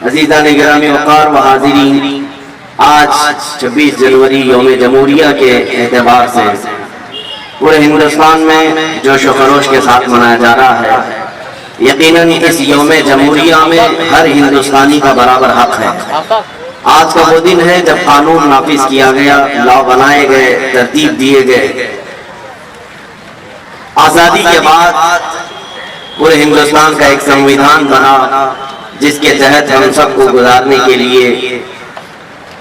عزیزان گرامی وقار و حاضرین، آج 26 جنوری یوم جمہوریہ کے اعتبار سے پورے ہندوستان میں جوش و خروش کے ساتھ منایا جا رہا ہے۔ یقیناً اس یوم جمہوریہ میں ہر ہندوستانی کا برابر حق ہے۔ آج کا وہ دن ہے جب قانون نافذ کیا گیا، لاء بنائے گئے، ترتیب دیے گئے۔ آزادی کے بعد پورے ہندوستان کا ایک سنویدھان بنا جس کے تحت ہم سب کو گزارنے کے لیے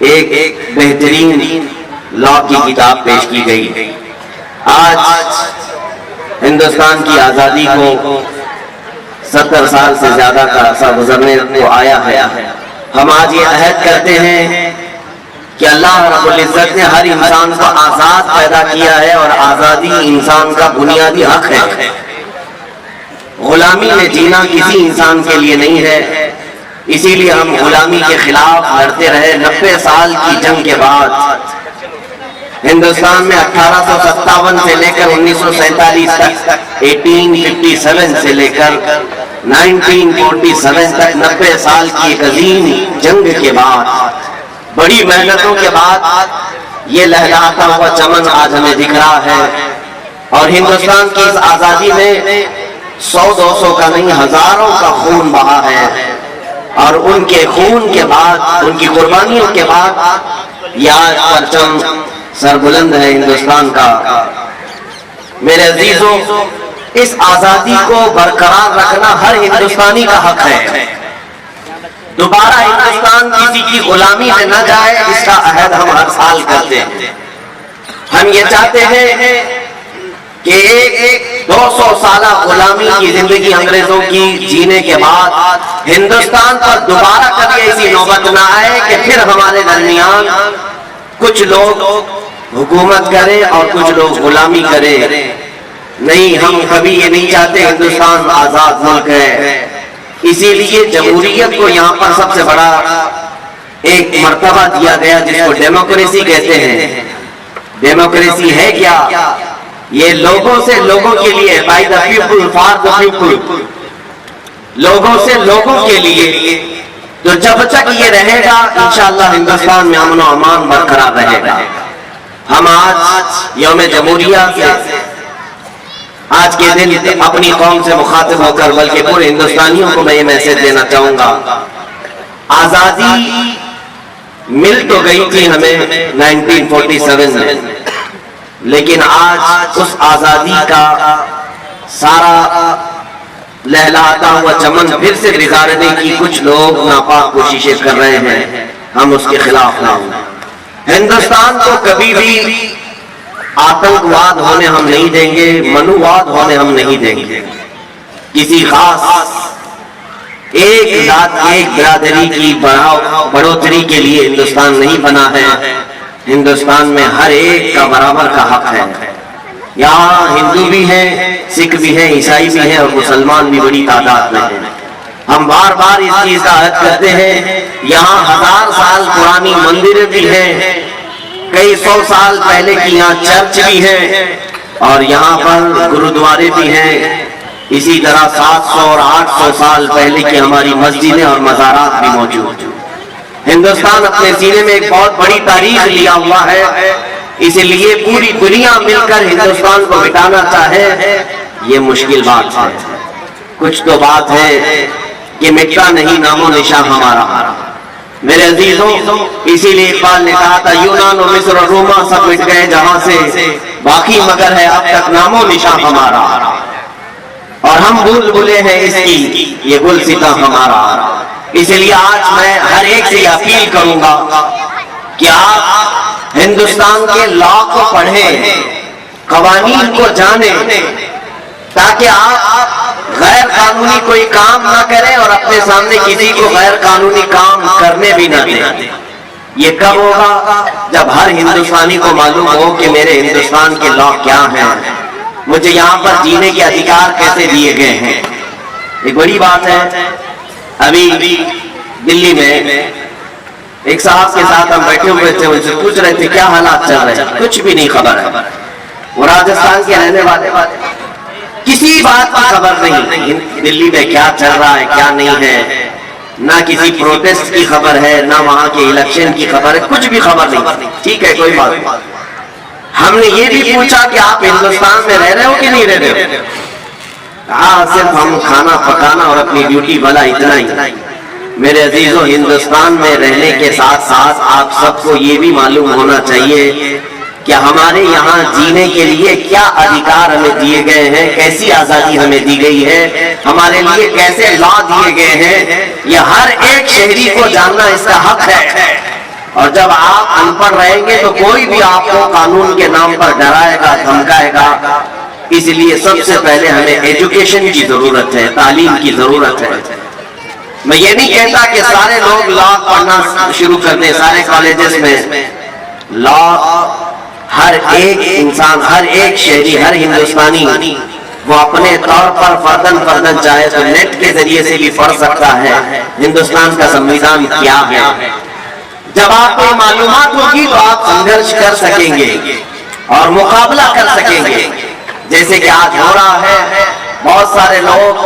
ایک بہترین لاء کی کتاب پیش کی گئی۔ آج ہندوستان کی آزادی کو 70 سال سے زیادہ کا عرصہ گزرنے کو آیا ہے۔ ہم آج یہ عہد کرتے ہیں کہ اللہ رب العزت نے ہر انسان کو آزاد پیدا کیا ہے اور آزادی انسان کا بنیادی حق ہے۔ غلامی میں جینا کسی انسان کے لیے نہیں ہے، اسی لیے ہم غلامی کے خلاف لڑتے رہے۔ 90 سال کی جنگ کے بعد ہندوستان میں 1857 سے لے کر 1947 تک، 1857 سے لے کر 1947 تک 90 سال کی ایک عظیم جنگ کے بعد، بڑی محنتوں کے بعد یہ لہلاتا ہوا چمن آج ہمیں دکھ رہا ہے۔ اور ہندوستان کی اس آزادی میں 100-200 کا نہیں، ہزاروں کا خون بہا ہے، اور ان کے خون کے بعد، ان کی قربانیوں کے بعد یہ آج پرچم سربلند ہے ہندوستان کا۔ میرے عزیزوں، اس آزادی کو برقرار رکھنا ہر ہندوستانی کا حق ہے۔ دوبارہ ہندوستان کسی کی غلامی میں نہ جائے، اس کا عہد ہم ہر سال کرتے ہیں۔ ہم یہ چاہتے ہیں کہ ایک 200 سالہ غلامی کی زندگی انگریزوں کی جینے کے بعد ہندوستان پر دوبارہ کبھی ایسی نوبت نہ آئے کہ پھر ہمارے درمیان کچھ لوگ حکومت کرے اور کچھ لوگ غلامی کرے۔ نہیں، ہم کبھی یہ نہیں چاہتے۔ ہندوستان آزاد ملک ہے، اسی لیے جمہوریت کو یہاں پر سب سے بڑا ایک مرتبہ دیا گیا جس کو ڈیموکریسی کہتے ہیں۔ ڈیموکریسی ہے کیا؟ یہ لوگوں سے لوگوں کے لیے، by the people for the people, لوگوں سے لوگوں کے لیے۔ تو جب تک یہ رہے گا انشاءاللہ ہندوستان میں امن و امان برقرار رہے گا۔ ہم آج یوم جمہوریہ سے، آج کے دن اپنی قوم سے مخاطب ہو کر بلکہ پورے ہندوستانیوں کو میں یہ میسج دینا چاہوں گا، آزادی مل تو گئی تھی ہمیں 1947 میں، لیکن آج اس آزادی کا سارا لہلاتا ہوا چمن پھر سے بگاڑنے کی کچھ لوگ ناپاک کوششیں کر رہے ہیں۔ ہم اس کے خلاف ہیں۔ ہندوستان کو کبھی بھی آتنکواد ہونے ہم نہیں دیں گے، منوواد ہونے ہم نہیں دیں گے۔ کسی خاص ایک ذات، ایک برادری کی بڑھوتری کے لیے ہندوستان نہیں بنا ہے۔ ہندوستان میں ہر ایک کا برابر کا حق ہے۔ یہاں ہندو بھی ہیں، سکھ بھی ہیں، عیسائی بھی ہیں اور مسلمان بھی بڑی تعداد میں ہیں۔ ہم بار بار اس چیز کا عہد کرتے ہیں۔ یہاں 1000 سال پرانی مندر بھی ہیں، کئی 100 سال پہلے کی یہاں چرچ بھی ہے، اور یہاں پر گرودوارے بھی ہیں۔ اسی طرح 700 اور 800 سال پہلے کی ہماری مسجدیں اور مزارات بھی موجود ہیں۔ ہندوستان اپنے سینے میں ایک بہت بڑی تاریخ لیا ہوا ہے، اس لیے پوری دنیا مل کر ہندوستان کو مٹانا چاہے یہ مشکل بات ہے۔ کچھ تو بات ہے کہ مٹا نہیں نام و نشان ہمارا۔ میرے عزیزوں، اسی لیے اقبال نے کہا تھا یونان و مصر اور روما سب مٹ گئے جہاں سے، باقی مگر ہے اب تک نام و نشان ہمارا، اور ہم بھول بھولے ہیں اس کی یہ گلستاں ہمارا۔ اس لیے آج میں ہر ایک سے اپیل کروں گا کہ آپ ہندوستان کے لاء کو پڑھیں، قوانین کو جانیں، تاکہ آپ غیر قانونی کوئی کام نہ کریں اور اپنے سامنے کسی کو غیر قانونی کام کرنے بھی نہ دیں۔ یہ کب ہوگا؟ جب ہر ہندوستانی کو معلوم ہو کہ میرے ہندوستان کے لاء کیا ہیں، مجھے یہاں پر جینے کے ادھیکار کیسے دیے گئے ہیں۔ ایک بڑی بات ہے، ابھی دلی میں ایک صاحب کے ساتھ ہم بیٹھے ہوئے تھے، ان سے پوچھ رہے تھے کیا حالات چل رہے ہیں، کچھ بھی نہیں خبر ہے۔ وہ راجستھان کے رہنے والے، کسی بات کی خبر نہیں دلی میں کیا چل رہا ہے کیا نہیں ہے۔ نہ کسی پروٹیسٹ کی خبر ہے، نہ وہاں کے الیکشن کی خبر ہے، کچھ بھی خبر نہیں. ٹھیک ہے، کوئی بات نہیں. ہم نے یہ بھی پوچھا کہ آپ ہندوستان میں رہ رہے ہو کہ نہیں رہ رہے ہو؟ ہاں، صرف ہم کھانا پکانا اور اپنی ڈیوٹی والا اتنا ہی. میرے عزیزوں، ہندوستان میں رہنے کے ساتھ ساتھ آپ سب کو یہ بھی معلوم ہونا چاہیے کہ ہمارے یہاں جینے کے لیے کیا ادھیکار ہمیں دیے گئے ہیں، کیسی آزادی ہمیں دی گئی ہے، ہمارے لیے کیسے لا دیے گئے ہیں، یہ ہر ایک شہری کو جاننا اس کا حق ہے. اور جب آپ ان پڑھ رہیں گے تو کوئی بھی آپ کو قانون کے نام پر ڈرائے گا، دھمکائے گا. اس لیے سب سے پہلے ہمیں ایجوکیشن کی ضرورت ہے، تعلیم کی ضرورت ہے. میں یہ نہیں کہتا کہ سارے لوگ لا پڑھنا شروع کر دیں سارے کالجز میں. لا ہر ایک انسان، ہر ایک شہری، ہر ہندوستانی وہ اپنے طور پر فردن چاہے تو نیٹ کے ذریعے سے بھی پڑھ سکتا ہے ہندوستان کا سنویدھان کیا ہے. جب آپ کو معلومات ہوگی تو آپ سنگھرش کر سکیں گے اور مقابلہ کر سکیں گے. جیسے کہ آج ہو رہا ہے، بہت سارے لوگ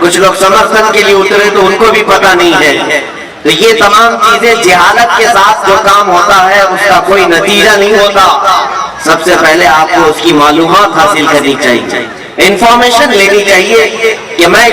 کچھ لوگ سمرتھن کے لیے اترے تو ان کو بھی پتہ نہیں ہے. تو یہ تمام چیزیں جہالت کے ساتھ جو کام ہوتا ہے اس کا کوئی نتیجہ نہیں ہوتا. سب سے پہلے آپ کو اس کی معلومات حاصل کرنی چاہیے، انفارمیشن لینی چاہیے کہ میں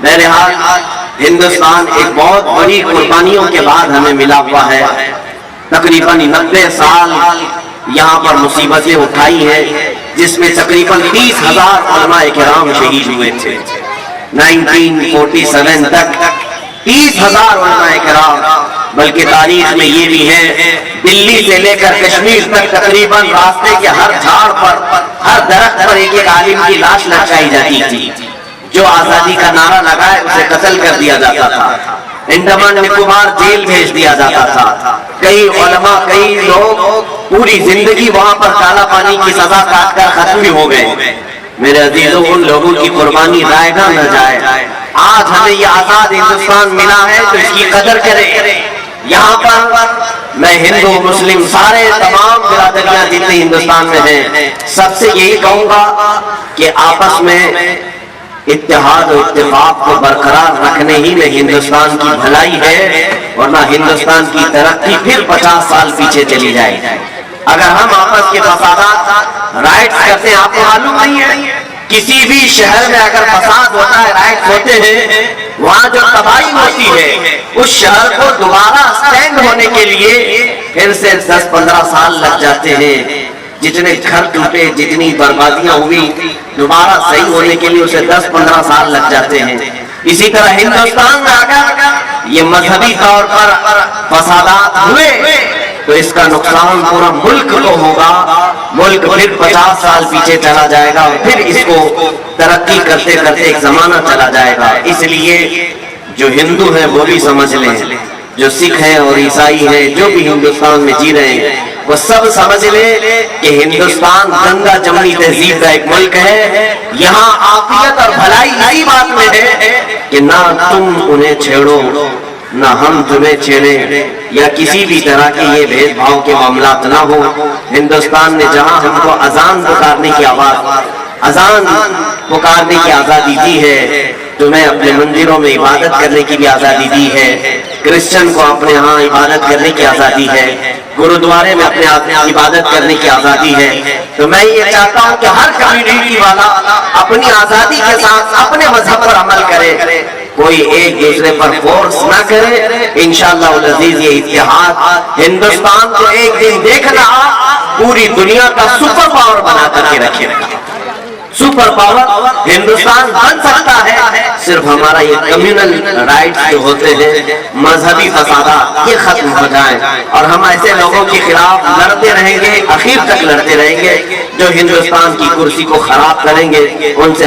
بہرحال ہندوستان ایک بہت بڑی قربانیوں کے بعد ہمیں ملا ہوا ہے. تقریباً 90 سال یہاں پر مصیبتیں اٹھائی ہیں، جس میں تقریباً 30,000 علماء کرام شہید ہوئے تھے. 1947 تک 30,000 علماء کرام. بلکہ تاریخ میں یہ بھی ہے، دلی سے لے کر کشمیر تک تقریباً راستے کے ہر جھاڑ پر، ہر درخت پر ایک عالم کی لاش لٹکائی جاتی تھی. جو آزادی کا نعرہ لگائے اسے قتل کر دیا جاتا تھا، انڈمان نکوبار جیل بھیج دیا جاتا تھا. کئی علماء، کئی لوگ پوری زندگی وہاں پر کالا پانی کی سزا کاٹ کر ختم بھی ہو گئے. میرے عزیزوں، ان لوگوں کی قربانی ضائع نہ جائے. آج ہمیں یہ آزاد ہندوستان ملا ہے تو اس کی قدر کریں. یہاں پر میں ہندو مسلم سارے تمام برادریاں جتنی ہندوستان میں ہیں سب سے یہی کہوں گا کہ آپس میں اتحاد و اتفاق کو برقرار رکھنے ہی میں ہندوستان کی بھلائی ہے، ورنہ ہندوستان کی ترقی پھر 50 سال پیچھے چلی جائے. اگر ہم آپس کے فسادات رائٹس کرتے ہیں، آپ کو معلوم نہیں ہے کسی بھی شہر میں اگر فساد ہوتا ہے، رائٹس ہوتے ہیں، وہاں جو تباہی ہوتی ہے اس شہر کو دوبارہ سٹینڈ ہونے کے لیے پھر سے 10-15 سال لگ جاتے ہیں. جتنے گھر ٹوٹے، جتنی بربادیاں ہوئی، دوبارہ صحیح ہونے کے لیے اسے 10-15 سال لگ جاتے ہیں. اسی طرح ہندوستان میں اگر یہ مذہبی طور پر فسادات ہوئے تو اس کا نقصان پورا ملک کو ہوگا. ملک پھر 50 سال پیچھے چلا جائے گا اور پھر اس کو ترقی کرتے کرتے ایک زمانہ چلا جائے گا. اس لیے جو ہندو ہیں وہ بھی سمجھ لیں، جو سکھ ہیں اور عیسائی ہیں جو بھی ہندوستان میں جی رہے ہیں وہ سب سمجھ لیں کہ ہندوستان گنگا جمنی تہذیب کا ایک ملک ہے. یہاں عافیت اور بھلائی اسی بات میں ہے کہ نہ تم انہیں چھیڑو نہ ہم تمہیں چھیڑیں، یا کسی بھی طرح کے یہ بھید بھاؤ کے معاملات نہ ہو. ہندوستان نے جہاں ہم کو اذان پکارنے کی آزادی دی ہے، تمہیں اپنے مندروں میں عبادت کرنے کی بھی آزادی دی ہے. کرسچن کو اپنے ہاں عبادت کرنے کی آزادی ہے، گرودوارے میں اپنے عبادت کرنے کی آزادی ہے. تو میں یہ چاہتا ہوں کہ ہر کمیونٹی والا اپنی آزادی کے ساتھ اپنے مذہب پر عمل کرے، کوئی ایک دوسرے پر فورس نہ کرے. انشاءاللہ العزیز یہ اتحاد ہندوستان کو ایک دن دیکھنا پوری دنیا کا سپر پاور بنا کر کے رکھے گا. سپر پاور ہندوستان بن سکتا ہے صرف ہمارا یہ کمیونل رائٹس جو ہوتے ہیں، مذہبی فسادات یہ ختم ہو جائیں اور ہم ایسے لوگوں کے خلاف لڑتے رہیں گے، آخر تک لڑتے رہیں گے جو ہندوستان کی کرسی کو خراب کریں گے. ان سے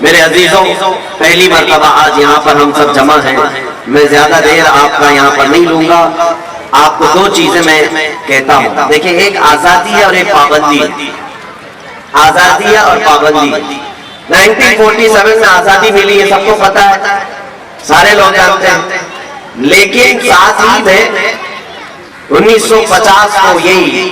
میرے عزیزوں، پہلی مرتبہ آج یہاں پر ہم سب جمع ہیں. میں زیادہ دیر آپ کا یہاں پر نہیں لوں گا. آپ کو دو چیزیں میں کہتا ہوں. دیکھیں، ایک آزادی ہے اور ایک پابندی ہے. آزادی ہے اور پابندی. 1947 میں آزادی ملی ہے، سب کو پتا ہے، سارے لوگ جانتے ہیں. لیکن ساتھ ہی میں 1950 کو یہی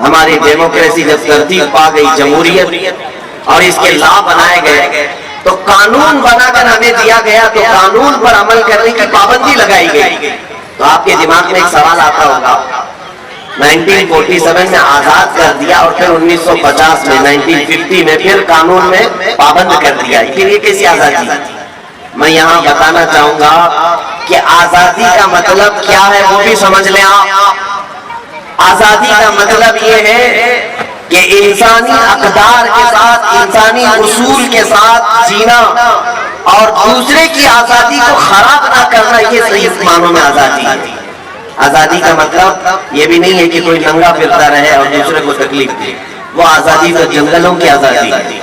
ہماری ڈیموکریسی جب ترتیب پا گئی، جمہوریت اور اس کے لا بنائے گئے تو قانون بنا کر ہمیں دیا گیا، تو قانون پر عمل کرنے کی پابندی لگائی گئی. تو آپ کے دماغ میں ایک سوال آتا ہوگا، 1947 میں آزاد کر دیا اور پھر 1950 میں 1950 میں پھر قانون میں پابند کر دیا، پھر یہ کیسی آزادی؟ میں یہاں بتانا چاہوں گا کہ آزادی کا مطلب کیا ہے وہ بھی سمجھ لیں آپ. آزادی کا مطلب یہ ہے کہ انسانی اقدار کے ساتھ، انسانی اصول کے ساتھ جینا اور دوسرے کی آزادی کو خراب نہ کرنا، یہ صحیح معنوں میں آزادی ہے. آزادی کا مطلب یہ بھی نہیں ہے کہ کوئی ننگا پھرتا رہے اور دوسرے کو تکلیف دے. وہ آزادی تو جنگلوں کی آزادی ہے،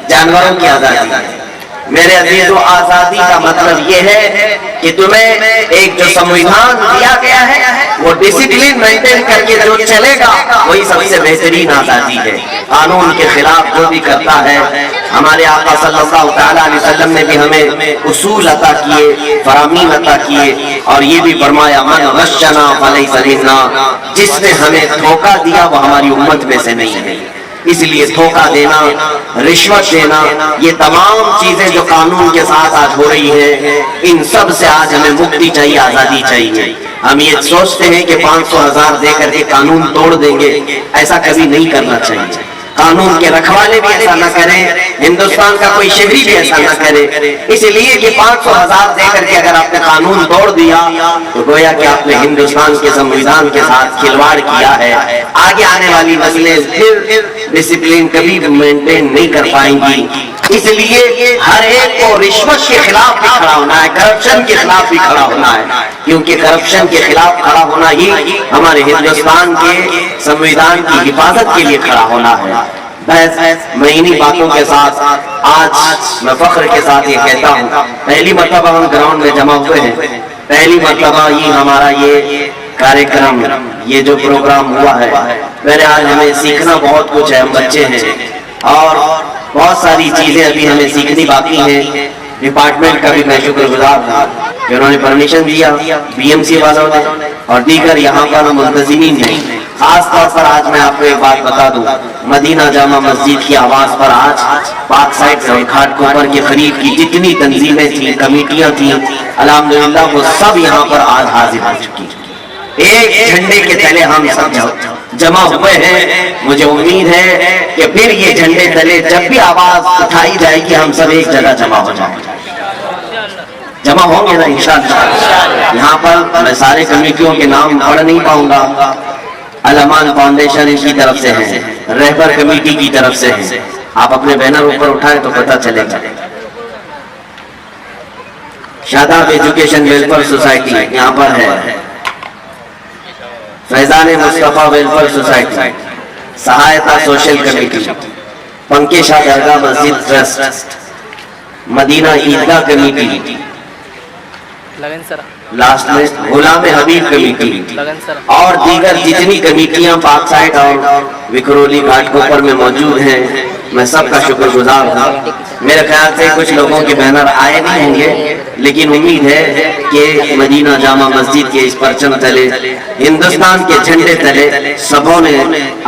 جانوروں کی آزادی ہے. میرے عزیزو، آزادی کا مطلب یہ ہے کہ تمہیں ایک جو سمویدھان دیا گیا ہے وہ ڈسپلن مینٹین کر کے جو چلے گا وہی سب سے بہترین آزادی ہے. قانون کے خلاف جو بھی کرتا ہے، ہمارے آقا صلی اللہ تعالیٰ علیہ وسلم نے بھی ہمیں اصول عطا کیے، فرامین عطا کیے، اور یہ بھی فرمایا من غشنا فلیس منا، جس نے ہمیں دھوکہ دیا وہ ہماری امت میں سے نہیں ہے. اس لیے دھوکہ دینا، رشوت دینا، یہ تمام چیزیں جو قانون کے ساتھ آج ہو رہی ہیں، ان سب سے آج ہمیں مکتی چاہیے، آزادی چاہیے. ہم یہ سوچتے ہیں کہ 500,000 دے کر کے قانون توڑ دیں گے، ایسا کبھی نہیں کرنا چاہیے. قانون کے رکھوالے بھی ایسا نہ کریں، ہندوستان کا کوئی شہری بھی ایسا نہ کرے. اس لیے کہ 500,000 دے کر کے اگر آپ نے قانون توڑ دیا تو گویا کہ آپ نے ہندوستان کے سمویدھان کے ساتھ کھلواڑ کیا ہے. آگے آنے والی نسلیں پھر ڈسپلن کبھی مینٹین نہیں کر پائیں گی. اس لیے ہر ایک کو رشوت کے خلاف بھی کھڑا ہونا ہے، کرپشن کے خلاف بھی کھڑا ہونا ہے، کیونکہ کرپشن کے خلاف کھڑا ہونا ہی ہمارے ہندوستان کے سمویدھان کی حفاظت کے لیے کھڑا ہونا ہے. بس میں انہی باتوں کے ساتھ آج میں فخر کے ساتھ یہ کہتا ہوں، پہلی مرتبہ ہم گراؤنڈ میں جمع ہوئے ہیں، پہلی مرتبہ یہ ہمارا یہ کاریکرم، یہ جو پروگرام ہوا ہے. میرے آج ہمیں سیکھنا بہت کچھ ہے، ہم بچے ہیں اور بہت ساری چیزیں ابھی ہمیں سیکھنی باقی ہیں. ڈپارٹمنٹ کا بھی میں شکر گزار ہوں کہ انہوں نے پرمیشن دیا، بی ایم سی والوں نے اور دیگر یہاں پر منتظمین نے. خاص طور پر آج میں آپ کو ایک بات بتا دوں، مدینہ جامع مسجد کی آواز پر آج پاک سائٹ سے گھاٹ کوپر کے قریب کی جتنی تنظیمیں تھیں، کمیٹیاں تھیں، الحمدللہ وہ سب یہاں پر آج حاضر ہو چکی. ایک جھنڈے کے تلے ہم سب جمع ہوئے ہیں. مجھے امید ہے کہ پھر یہ جھنڈے تلے جب بھی آواز اٹھائی جائے گی ہم سب ایک جگہ جمع ہو جائیں گے. جمع ہوں گے نا انشاءاللہ. یہاں پر میں سارے کمیٹیوں کے نام پڑھ نہیں پاؤں گا. الامان فاؤنڈیشن کی طرف سے ہے، رہبر کمیٹی کی طرف سے ہے. آپ اپنے بینر اوپر اٹھائیں تو پتہ چلے گا. شاداب ایجوکیشن ویلفیئر سوسائٹی یہاں پر ہے، فیضان مصطفیٰ ویلفیئر سوسائٹی، سہایتا سوشل کمیٹی، پنکے شاہ درگاہ مسجد ٹرسٹ، مدینہ عیدگاہ کمیٹی، لاسٹ میں غلام حبیب کمیٹی اور دیگر جتنی کمیٹیاں پاک سائٹ اور وکرولی گھاٹ کوپر میں موجود ہیں، میں سب کا شکر گزار ہوں. میرے خیال سے کچھ لوگوں کے بینر آئے نہیں ہوں گے، لیکن امید ہے کہ مدینہ جامع مسجد کے اس پرچم تلے، ہندوستان کے جھنڈے تلے سبوں نے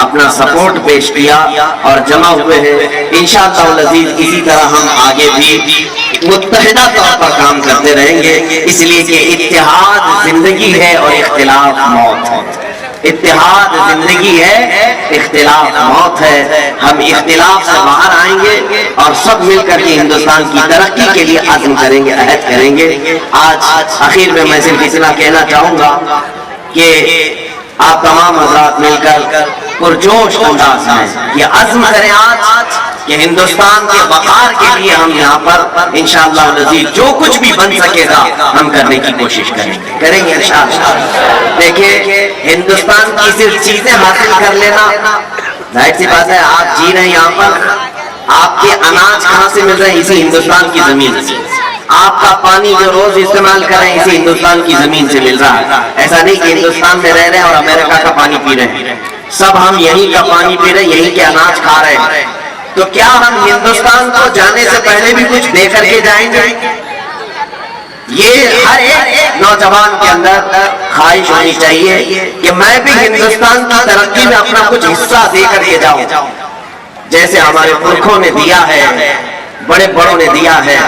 اپنا سپورٹ پیش کیا اور جمع ہوئے ہیں. انشاءاللہ العزیز اسی طرح ہم آگے بھی متحدہ طور پر کام کرتے رہیں گے، اس لیے کہ اتحاد زندگی ہے اور اختلاف موت ہے. اتحاد زندگی ہے، اختلاف موت ہے. ہم اختلاف سے باہر آئیں گے اور سب مل کر کے ہندوستان کی ترقی کے لیے عزم کریں گے، عہد کریں گے. آج آخر میں میں صرف اتنا کہنا چاہوں گا کہ آپ تمام حضرات مل کر پرجوش انداز میں یہ عزم کریں آج کہ ہندوستان کے وقار کے لیے ہم یہاں پر انشاءاللہ العزیز جو کچھ بھی بن سکے گا ہم کرنے کی کوشش کریں گے انشاءاللہ. دیکھیں ہندوستان کی صرف چیزیں حاصل کر لینا ظاہر سی بات ہے. آپ جی رہے ہیں یہاں پر، آپ کے اناج کہاں سے مل رہے ہیں؟ اسی ہندوستان کی زمین سے. آپ کا پانی جو روز استعمال کر رہے ہیں اسی ہندوستان کی زمین سے مل رہا ہے. ایسا نہیں کہ ہندوستان میں رہ رہے ہیں اور امریکہ کا پانی پی رہے ہیں. سب ہم یہیں کا پانی پی رہے ہیں، یہیں کے اناج کھا رہے ہیں. تو کیا ہم ہندوستان کو جانے سے پہلے بھی کچھ دے کر کے جائیں گے؟ یہ ہر ایک نوجوان کے اندر خواہش ہونی چاہیے کہ میں بھی ہندوستان کی ترقی میں اپنا کچھ حصہ دے کر کے جاؤں، جیسے ہمارے پرکھوں نے دیا ہے، بڑے بڑوں نے دیا ہے،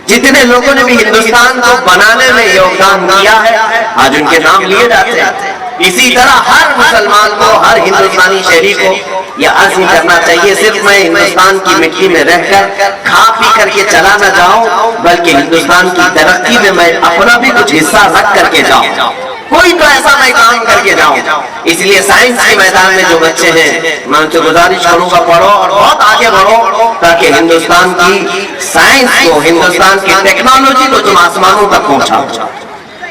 جتنے لوگوں نے بھی ہندوستان کو بنانے میں یوگدان دیا ہے آج ان کے نام لیے جاتے ہیں۔ اسی طرح ہر مسلمان کو، ہر ہندوستانی شہری کو یہ عزم کرنا چاہیے، صرف میں ہندوستان کی مٹی میں رہ کر کھا پی کر کے چلا نہ جاؤں، بلکہ ہندوستان کی ترقی میں میں اپنا بھی کچھ حصہ رکھ کر کے جاؤں، کوئی تو ایسا میں کام کر کے جاؤں۔ اس لیے سائنس کے میدان میں جو بچے ہیں میں ان سے گزارش کروں گا پڑھو اور بہت آگے بڑھو، تاکہ ہندوستان کی سائنس کو، ہندوستان کی ٹیکنالوجی کو تم آسمانوں تک پہنچاؤ۔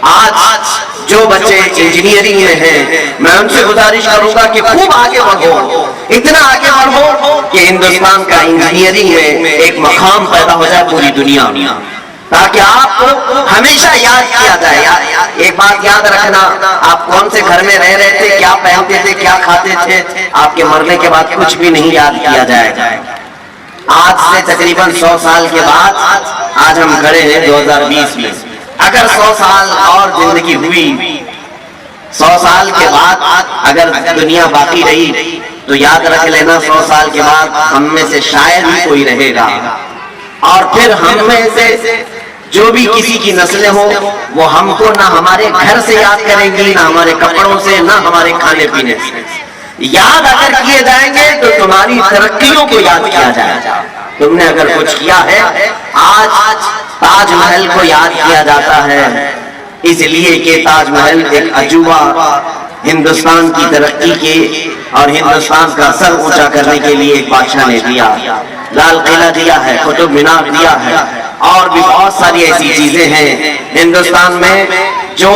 آج جو بچے انجینئرنگ میں ہیں میں ان سے گزارش کروں گا کہ خوب آگے بڑھو، اتنا آگے بڑھو کہ ہندوستان کا انجینئرنگ میں ایک مقام پیدا ہو جائے پوری دنیا میں، تاکہ آپ کو ہمیشہ یاد کیا جائے۔ ایک بات یاد رکھنا، آپ کون سے گھر میں رہ رہے تھے، کیا پہنتے تھے، کیا کھاتے تھے، آپ کے مرنے کے بعد کچھ بھی نہیں یاد کیا جائے گا۔ آج سے تقریباً 100 سال کے بعد آج ہم کھڑے ہیں 2020 میں، اگر 100 سال اور زندگی ہوئی، 100 سال کے بعد اگر دنیا باقی رہی تو یاد رکھ لینا 100 سال کے بعد ہم میں سے شاید ہی کوئی رہے گا، اور پھر ہم میں سے جو بھی کسی کی نسلیں ہوں وہ ہم کو نہ ہمارے گھر سے یاد کریں گی، نہ ہمارے کپڑوں سے، نہ ہمارے کھانے پینے سے۔ یاد اگر کیے جائیں گے تو تمہاری ترقیوں کو یاد کیا جائے گا، تم نے اگر کچھ کیا ہے۔ آج تاج محل کو یاد کیا جاتا ہے اس لیے کہ تاج محل ایک عجوبہ ہندوستان کی ترقی کے اور ہندوستان کا سر اونچا کرنے کے لیے ایک بادشاہ نے دیا، لال قلعہ دیا ہے، قطب مینار دیا ہے، اور بھی بہت ساری ایسی چیزیں ہیں ہندوستان میں جو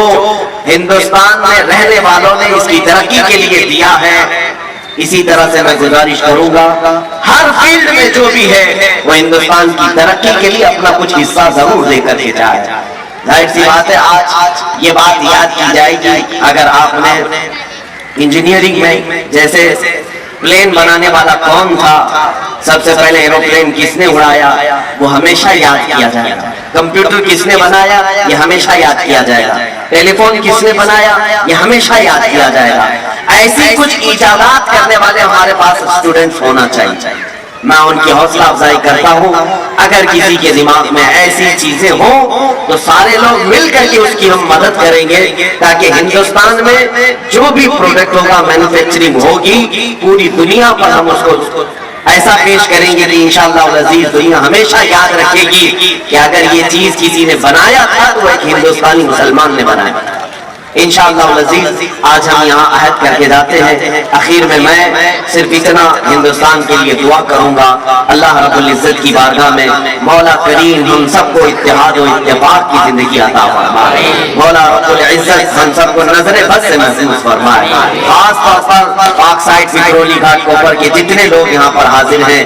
ہندوستان میں رہنے والوں نے اس کی ترقی کے لیے دیا ہے۔ اسی طرح سے میں گزارش کروں گا ہر فیلڈ میں جو بھی ہے وہ ہندوستان کی ترقی کے لیے اپنا کچھ حصہ ضرور دے کر کے جائے۔ ظاہر سی بات ہے آج یہ بات یاد کی جائے گی، اگر آپ نے انجینئرنگ میں جیسے پلین بنانے والا کون تھا، سب سے پہلے ایروپلین کس نے اڑایا وہ ہمیشہ یاد کیا جائے گا، کمپیوٹر کس نے بنایا یہ ہمیشہ یاد کیا جائے گا، ٹیلی فون کس نے بنایا یہ ہمیشہ یاد کیا جائے گا۔ ایسی کچھ ایجادات کرنے والے ہمارے پاس اسٹوڈنٹس ہونا چاہیے، میں ان کی حوصلہ افزائی کرتا ہوں۔ اگر کسی کے دماغ میں ایسی چیزیں ہوں تو سارے لوگ مل کر کے اس کی ہم مدد کریں گے، تاکہ ہندوستان میں جو بھی پروڈکٹ ہوگا، مینوفیکچرنگ ہوگی، پوری دنیا پر ہم اس کو ایسا پیش کریں گے کہ انشاءاللہ العزیز دنیا ہمیشہ یاد رکھے گی کہ اگر یہ چیز کسی نے بنایا تھا تو ایک ہندوستانی مسلمان نے بنایا تھا۔ انشاءاللہ العزیز آج ہم یہاں عہد کر کے جاتے ہیں، اخیر میں صرف اتنا ہندوستان کے لیے دعا کروں گا، اللہ رب العزت کی بارگاہ میں مولا کریم ہم سب کو اتحاد و اتفاق کی زندگی عطا فرمائے، مولا رب العزت ہم سب کو نظر بد سے محفوظ فرمائے۔ خاص طور پر پاک سائٹ پٹرولی گھاٹ کوپر کے جتنے لوگ یہاں پر حاضر ہیں،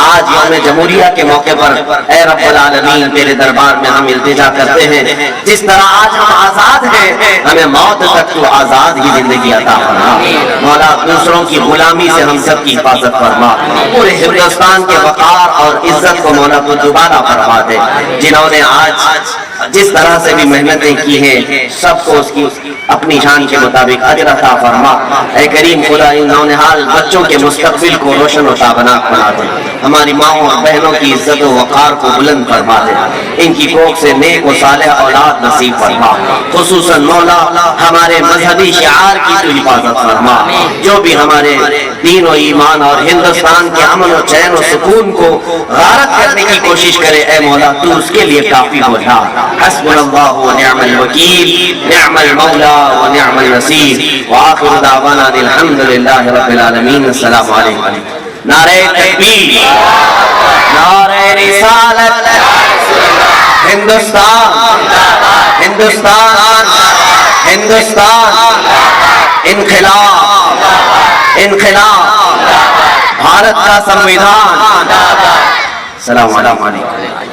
آج یوم جمہوریہ کے موقع پر اے رب العالمین تیرے دربار میں ہم التجا کرتے ہیں، جس طرح آج ہم آزاد ہیں ہمیں موت تک تو آزاد ہی زندگی عطا فرما، مولا دوسروں کی غلامی سے ہم سب کی حفاظت فرما، پورے ہندوستان کے وقار اور عزت کو مولا تو دوبارہ فرما دے، جنہوں نے آج جس طرح سے بھی محنتیں کی ہیں سب کو اس کی اپنی شان کے مطابق اجر عطا فرما۔ اے کریم خدا ان نونہال بچوں کے مستقبل کو روشن و تابناک بنا دے، ہماری ماؤں اور بہنوں کی عزت و وقار کو بلند فرما دے، ان کی کوکھ سے نیک و صالح اولاد نصیب فرما، خصوصاً مولا ہمارے مذہبی شعار کی تو حفاظت فرما، جو بھی ہمارے دین و ایمان اور ہندوستان کے امن و چین و سکون کو غارت کرنے کی کوشش کرے، اے مولا تو اس کے لیے کافی ہو جا۔ حسبنا اللہ و نعم الوکیل، نعم المولا و نعم النصیر، وآخر دعوانا الحمد للہ رب العالمین۔ السلام علیکم۔ نعرہ تکبیر، نعرہ رسالت، ہندوستان، ہندوستان، ہندوستان، انقلاب، انقلاب، بھارت کا سنویدھان۔ السلام علیکم۔